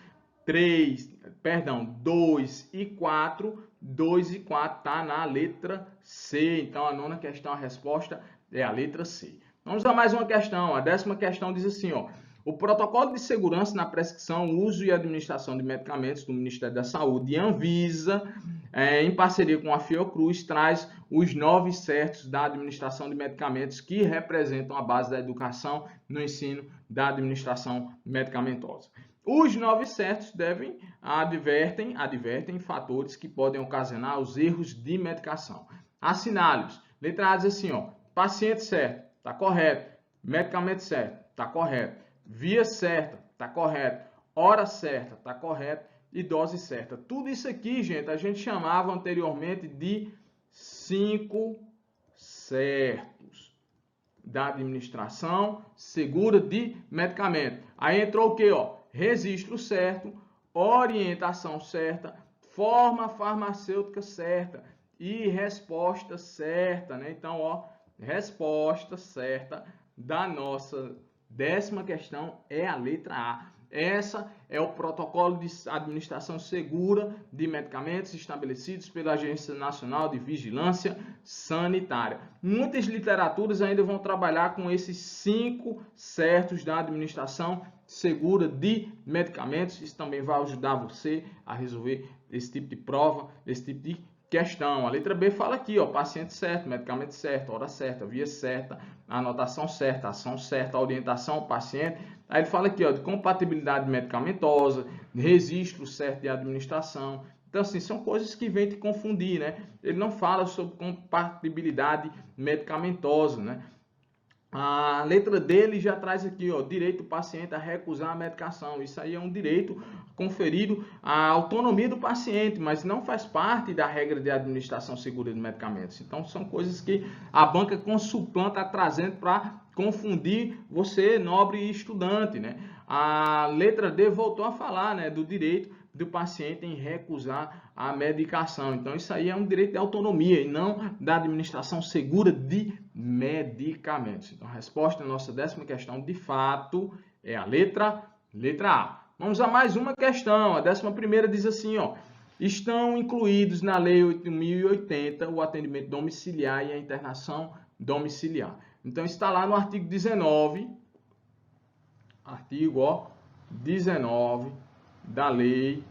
2 e 4, 2 e 4 está na letra C. Então, a nona questão, a resposta é a letra C. Vamos a mais uma questão. A 10ª questão diz assim, ó. O protocolo de segurança na prescrição, uso e administração de medicamentos do Ministério da Saúde e Anvisa, em parceria com a Fiocruz, traz os 9 certos da administração de medicamentos que representam a base da educação no ensino da administração medicamentosa. Os 9 certos advertem fatores que podem ocasionar os erros de medicação. Assinale-os. Letra A diz assim, ó, paciente certo, está correto. Medicamento certo, está correto. Via certa, está correto. Hora certa, está correto. E dose certa. Tudo isso aqui, gente, a gente chamava anteriormente de 5 certos da administração segura de medicamento. Aí entrou o quê? Ó? Registro certo, orientação certa, forma farmacêutica certa e resposta certa, né? Então, ó, resposta certa da nossa 10ª questão é a letra A. Essa é o protocolo de administração segura de medicamentos estabelecidos pela Agência Nacional de Vigilância Sanitária. Muitas literaturas ainda vão trabalhar com esses 5 certos da administração segura de medicamentos. Isso também vai ajudar você a resolver esse tipo de prova, esse tipo de questão. A letra B fala aqui, ó, paciente certo, medicamento certo, hora certa, via certa, anotação certa, ação certa, orientação ao paciente. Aí ele fala aqui, ó, de compatibilidade medicamentosa, registro certo de administração. Então, assim, são coisas que vêm te confundir, né? Ele não fala sobre compatibilidade medicamentosa, né? A letra dele já traz aqui, ó, direito do paciente a recusar a medicação. Isso aí é um direito conferido à autonomia do paciente, mas não faz parte da regra de administração segura de medicamentos. Então, são coisas que a banca consultante está trazendo para confundir você, nobre e estudante, né? A letra D voltou a falar, né, do direito do paciente em recusar a medicação. Então, isso aí é um direito de autonomia e não da administração segura de medicamentos. Então, a resposta da nossa 10ª questão, de fato, é a letra A. Vamos a mais uma questão. A 11ª diz assim, ó, estão incluídos na Lei 8.080 o atendimento domiciliar e a internação domiciliar. Então, está lá no artigo 19, artigo 19 da Lei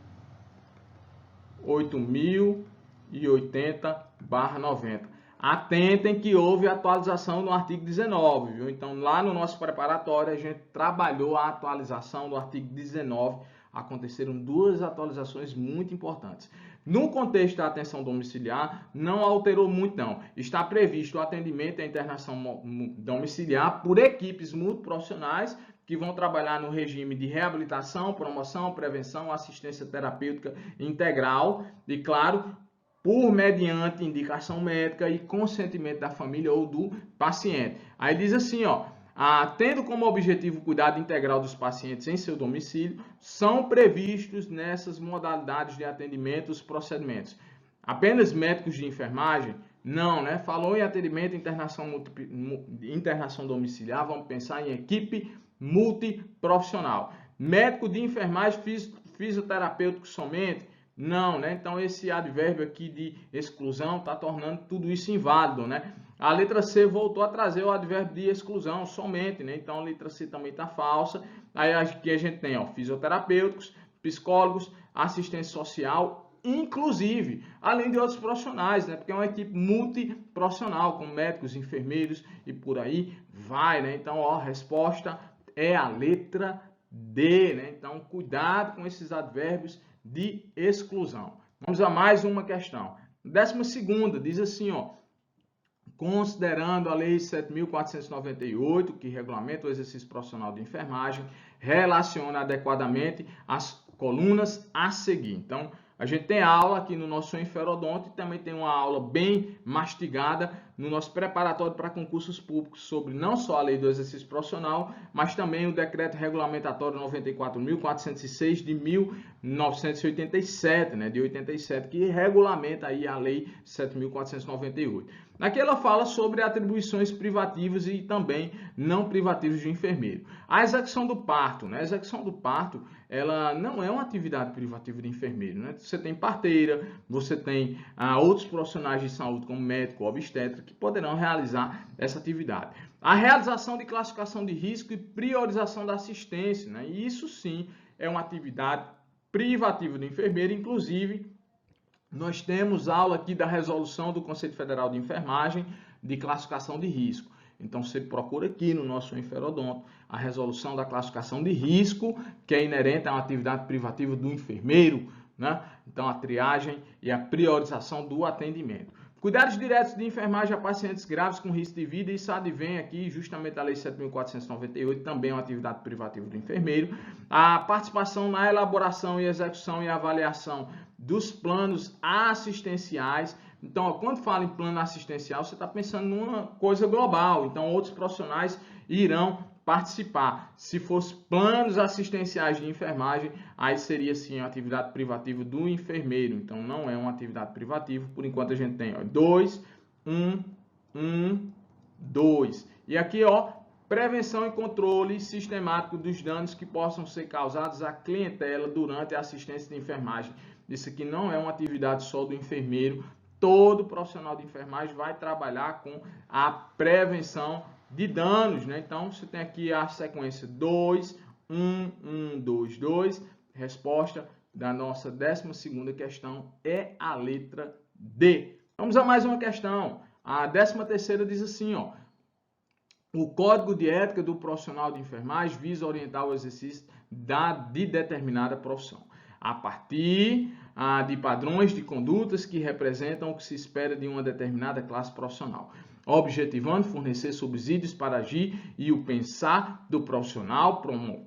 8.080/90. Atentem que houve atualização no artigo 19, viu? Então, lá no nosso preparatório, a gente trabalhou a atualização do artigo 19. Aconteceram 2 atualizações muito importantes. No contexto da atenção domiciliar, não alterou muito, não. Está previsto o atendimento e a internação domiciliar por equipes multiprofissionais que vão trabalhar no regime de reabilitação, promoção, prevenção, assistência terapêutica integral e, claro, por mediante indicação médica e consentimento da família ou do paciente. Aí diz assim, ó, tendo como objetivo o cuidado integral dos pacientes em seu domicílio, são previstos nessas modalidades de atendimento os procedimentos. Apenas médicos de enfermagem? Não, né? Falou em atendimento e internação domiciliar, vamos pensar em equipe multiprofissional. Médico de enfermagem fisioterapêutico somente? Não, né? Então esse advérbio aqui de exclusão está tornando tudo isso inválido, né? A letra C voltou a trazer o advérbio de exclusão somente, né? Então a letra C também está falsa. Aí aqui a gente tem, ó, fisioterapêuticos, psicólogos, assistência social, inclusive, além de outros profissionais, né? Porque é uma equipe multiprofissional, com médicos, enfermeiros e por aí vai, né? Então, ó, a resposta é a letra D, né? Então, cuidado com esses advérbios de exclusão. Vamos a mais uma questão. 12ª diz assim, ó, considerando a Lei 7.498, que regulamenta o exercício profissional de enfermagem, relaciona adequadamente as colunas a seguir. Então, a gente tem aula aqui no nosso Inferodonto e também tem uma aula bem mastigada no nosso preparatório para concursos públicos sobre não só a Lei do Exercício Profissional, mas também o Decreto Regulamentatório 94.406 de 1987, né, de 87, que regulamenta aí a Lei 7.498. Aqui ela fala sobre atribuições privativas e também não privativas de enfermeiro. A execução do parto, né? A execução do parto, ela não é uma atividade privativa de enfermeiro, né? Você tem parteira, você tem outros profissionais de saúde, como médico, obstetra, que poderão realizar essa atividade. A realização de classificação de risco e priorização da assistência, né? E isso sim é uma atividade privativa do enfermeiro, inclusive nós temos aula aqui da resolução do Conselho Federal de Enfermagem de classificação de risco. Então, você procura aqui no nosso Inferodonto a resolução da classificação de risco, que é inerente a uma atividade privativa do enfermeiro, né? Então, a triagem e a priorização do atendimento. Cuidados diretos de enfermagem a pacientes graves com risco de vida, isso advém aqui justamente da Lei 7.498, também é uma atividade privativa do enfermeiro. A participação na elaboração e execução e avaliação dos planos assistenciais. Então, ó, quando fala em plano assistencial, você está pensando numa coisa global. Então, outros profissionais irão participar. Se fosse planos assistenciais de enfermagem, aí seria sim uma atividade privativa do enfermeiro. Então, não é uma atividade privativa. Por enquanto, a gente tem 2, 1, 1, 2. E aqui, ó, prevenção e controle sistemático dos danos que possam ser causados à clientela durante a assistência de enfermagem. Isso aqui não é uma atividade só do enfermeiro. Todo profissional de enfermagem vai trabalhar com a prevenção de danos, né? Então, você tem aqui a sequência 2, 1, 1, 2, 2. Resposta da nossa 12ª questão é a letra D. Vamos a mais uma questão. A 13ª diz assim, ó. O Código de Ética do Profissional de Enfermagem visa orientar o exercício de determinada profissão, a partir de padrões de condutas que representam o que se espera de uma determinada classe profissional, objetivando fornecer subsídios para agir e o pensar do profissional,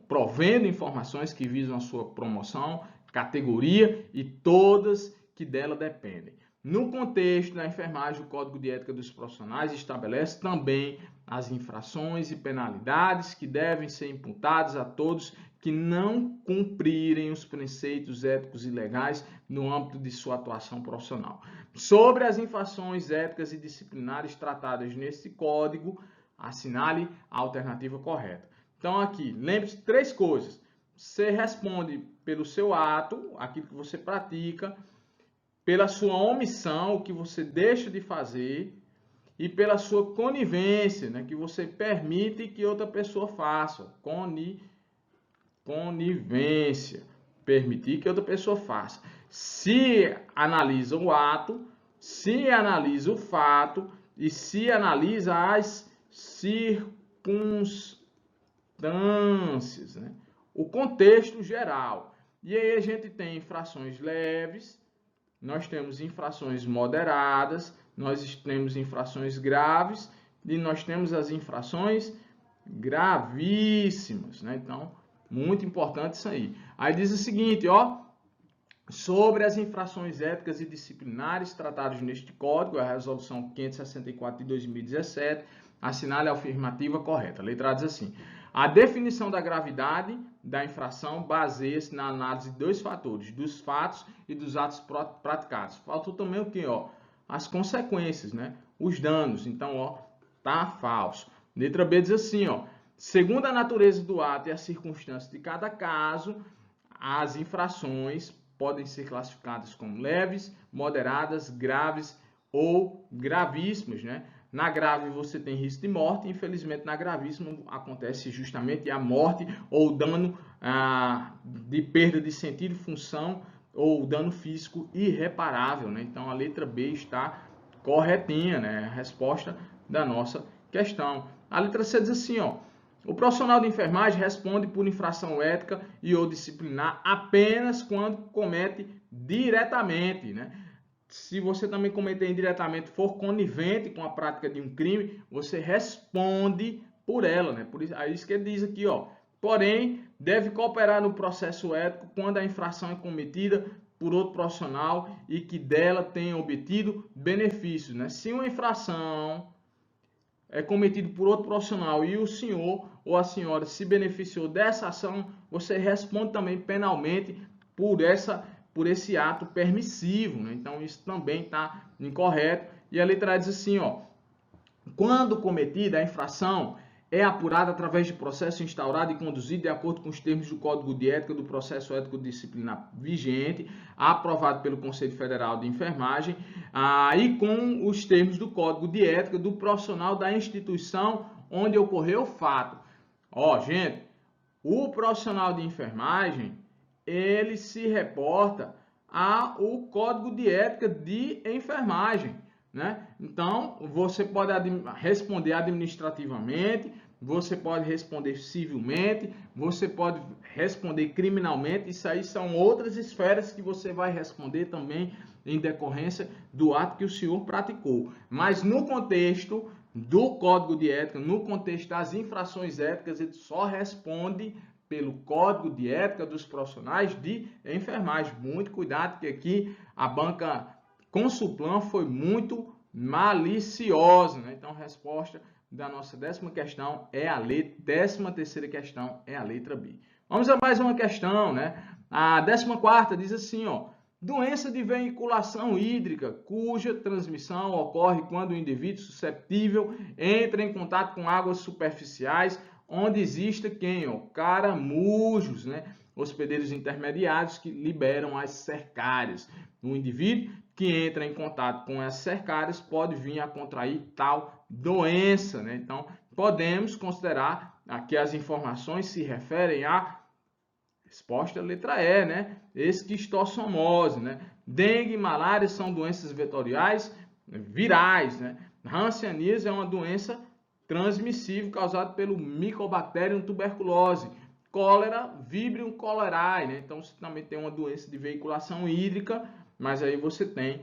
provendo informações que visam a sua promoção, categoria e todas que dela dependem. No contexto da enfermagem, o Código de Ética dos Profissionais estabelece também as infrações e penalidades que devem ser imputadas a todos que não cumprirem os preceitos éticos e legais no âmbito de sua atuação profissional. Sobre as infrações éticas e disciplinares tratadas nesse código, assinale a alternativa correta. Então aqui, lembre-se de 3 coisas. Você responde pelo seu ato, aquilo que você pratica, pela sua omissão, o que você deixa de fazer, e pela sua conivência, né, que você permite que outra pessoa faça. Conivência, permitir que outra pessoa faça. Se analisa o ato, se analisa o fato e se analisa as circunstâncias, né? O contexto geral. E aí a gente tem infrações leves, nós temos infrações moderadas, nós temos infrações graves e nós temos as infrações gravíssimas, né? Então, muito importante isso aí. Aí diz o seguinte, ó, sobre as infrações éticas e disciplinares tratadas neste código, a resolução 564 de 2017, assinale a afirmativa correta. A letra A diz assim: a definição da gravidade da infração baseia-se na análise de 2 fatores, dos fatos e dos atos praticados. Faltou também o que, ó? As consequências, né? Os danos. Então, ó, tá falso. Letra B diz assim, ó: segundo a natureza do ato e as circunstâncias de cada caso, as infrações podem ser classificadas como leves, moderadas, graves ou gravíssimas, né? Na grave você tem risco de morte, infelizmente na gravíssima acontece justamente a morte ou dano de perda de sentido e função ou dano físico irreparável, né? Então a letra B está corretinha, né? A resposta da nossa questão. A letra C diz assim, ó: o profissional de enfermagem responde por infração ética e ou disciplinar apenas quando comete diretamente, né? Se você também cometer indiretamente, for conivente com a prática de um crime, você responde por ela, né? Por isso, é isso que ele diz aqui, ó. Porém, deve cooperar no processo ético quando a infração é cometida por outro profissional e que dela tenha obtido benefícios, né? Se uma infração é cometida por outro profissional e o senhor ou a senhora se beneficiou dessa ação, você responde também penalmente por esse ato permissivo, né? Então isso também está incorreto E a letra A diz assim, ó, quando cometida a infração é apurada através de processo instaurado e conduzido de acordo com os termos do Código de Ética do Processo Ético Disciplinar vigente, aprovado pelo Conselho Federal de Enfermagem, e com os termos do Código de Ética do profissional da instituição onde ocorreu o fato. Ó, gente, o profissional de enfermagem, ele se reporta ao Código de Ética de Enfermagem, né? Então, você pode responder administrativamente, você pode responder civilmente, você pode responder criminalmente. Isso aí são outras esferas que você vai responder também em decorrência do ato que o senhor praticou. Mas no contexto do Código de Ética, no contexto das infrações éticas, ele só responde pelo Código de Ética dos Profissionais de Enfermagem. Muito cuidado, que aqui a banca Consulplan foi muito maliciosa, né? Então, a resposta da nossa 10ª questão é a letra, 13ª questão é a letra B. Vamos a mais uma questão, né? A 14ª diz assim, ó, doença de veiculação hídrica, cuja transmissão ocorre quando o indivíduo susceptível entra em contato com águas superficiais, onde exista quem? Ó, caramujos, né? Hospedeiros intermediários que liberam as cercárias. O indivíduo que entra em contato com as cercárias pode vir a contrair tal doença, né? Então, podemos considerar que as informações se referem à resposta letra E, né? Esquistossomose, né? Dengue e malária são doenças vetoriais virais, né? Hanseníase é uma doença transmissível causada pelo Mycobacterium tuberculose. Cólera, Vibrio cholerae, né? Então, você também tem uma doença de veiculação hídrica, mas aí você tem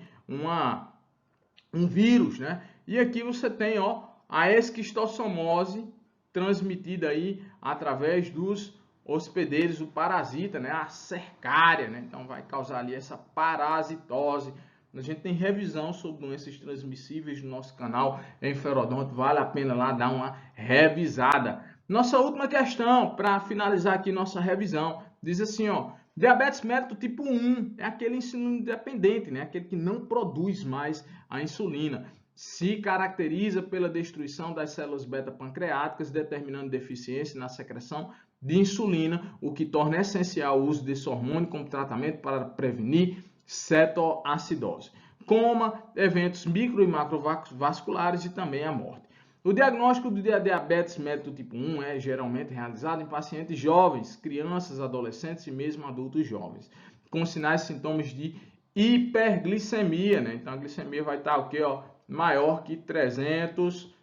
um vírus, né? E aqui você tem, ó, a esquistossomose transmitida aí através dos hospedeiros, o parasita, né? A cercária, né? Então, vai causar ali essa parasitose. A gente tem revisão sobre doenças transmissíveis no nosso canal Enferodonto, vale a pena lá dar uma revisada. Nossa última questão, para finalizar aqui nossa revisão, diz assim, ó, diabetes mellitus tipo 1 é aquele insulino dependente, né? Aquele que não produz mais a insulina. Se caracteriza pela destruição das células beta-pancreáticas, determinando deficiência na secreção de insulina, o que torna essencial o uso desse hormônio como tratamento para prevenir cetoacidose, coma, eventos micro e macrovasculares e também a morte. O diagnóstico do diabetes mellitus tipo 1 é geralmente realizado em pacientes jovens, crianças, adolescentes e mesmo adultos jovens, com sinais e sintomas de hiperglicemia, né? Então a glicemia vai estar o quê, ó? Maior que 300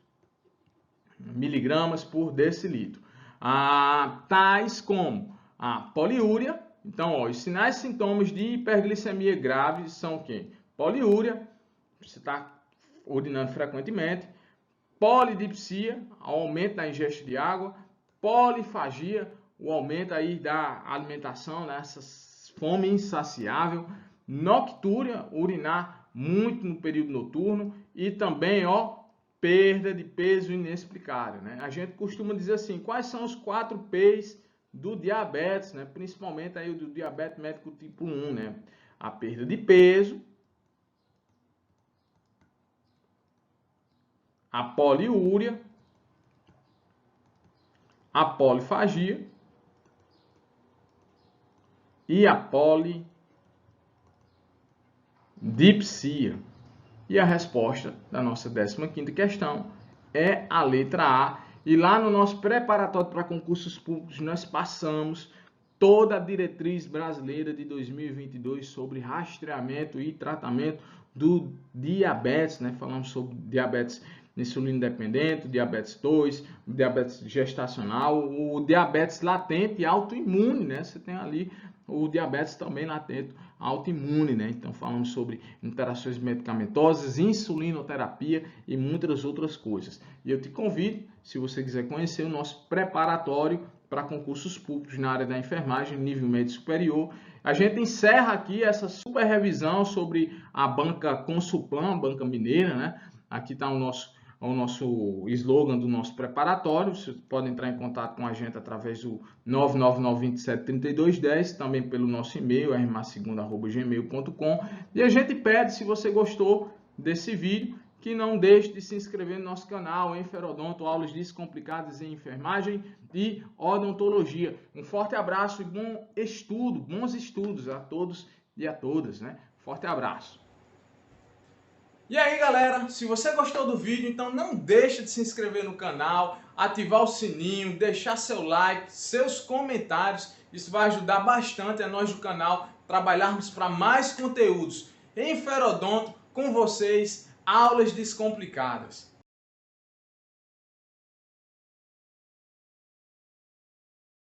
miligramas por decilitro. Tais como a poliúria. Então, ó, os sinais e sintomas de hiperglicemia grave são o quê? Poliúria, você está urinando frequentemente. Polidipsia, aumento da ingesta de água. Polifagia, o aumento aí da alimentação, né? Essa fome insaciável. Noctúria, urinar muito no período noturno. E também, ó, perda de peso inexplicável, né? A gente costuma dizer assim, quais são os 4 P's do diabetes, né? Principalmente aí o do diabetes mellitus tipo 1, né? A perda de peso, a poliúria, a polifagia e a polidipsia. E a resposta da nossa 15ª questão é a letra A. E lá no nosso preparatório para concursos públicos, nós passamos toda a diretriz brasileira de 2022 sobre rastreamento e tratamento do diabetes, né? Falamos sobre diabetes insulino dependente, diabetes 2, diabetes gestacional, o diabetes latente e autoimune, né? Você tem ali o diabetes também latente autoimune, né? Então falamos sobre interações medicamentosas, insulinoterapia e muitas outras coisas. E eu te convido, se você quiser conhecer o nosso preparatório para concursos públicos na área da enfermagem, nível médio superior. A gente encerra aqui essa super revisão sobre a banca Consulplan, banca mineira, né? Aqui está o nosso slogan do nosso preparatório. Você pode entrar em contato com a gente através do 999273210, também pelo nosso e-mail, rma2@gmail.com. E a gente pede, se você gostou desse vídeo, que não deixe de se inscrever no nosso canal Enferodonto, aulas descomplicadas em enfermagem e odontologia. Um forte abraço e bom estudo, bons estudos a todos e a todas, né? Forte abraço. E aí, galera, se você gostou do vídeo, então não deixa de se inscrever no canal, ativar o sininho, deixar seu like, seus comentários. Isso vai ajudar bastante a nós do canal trabalharmos para mais conteúdos em Enferodonto com vocês, aulas descomplicadas.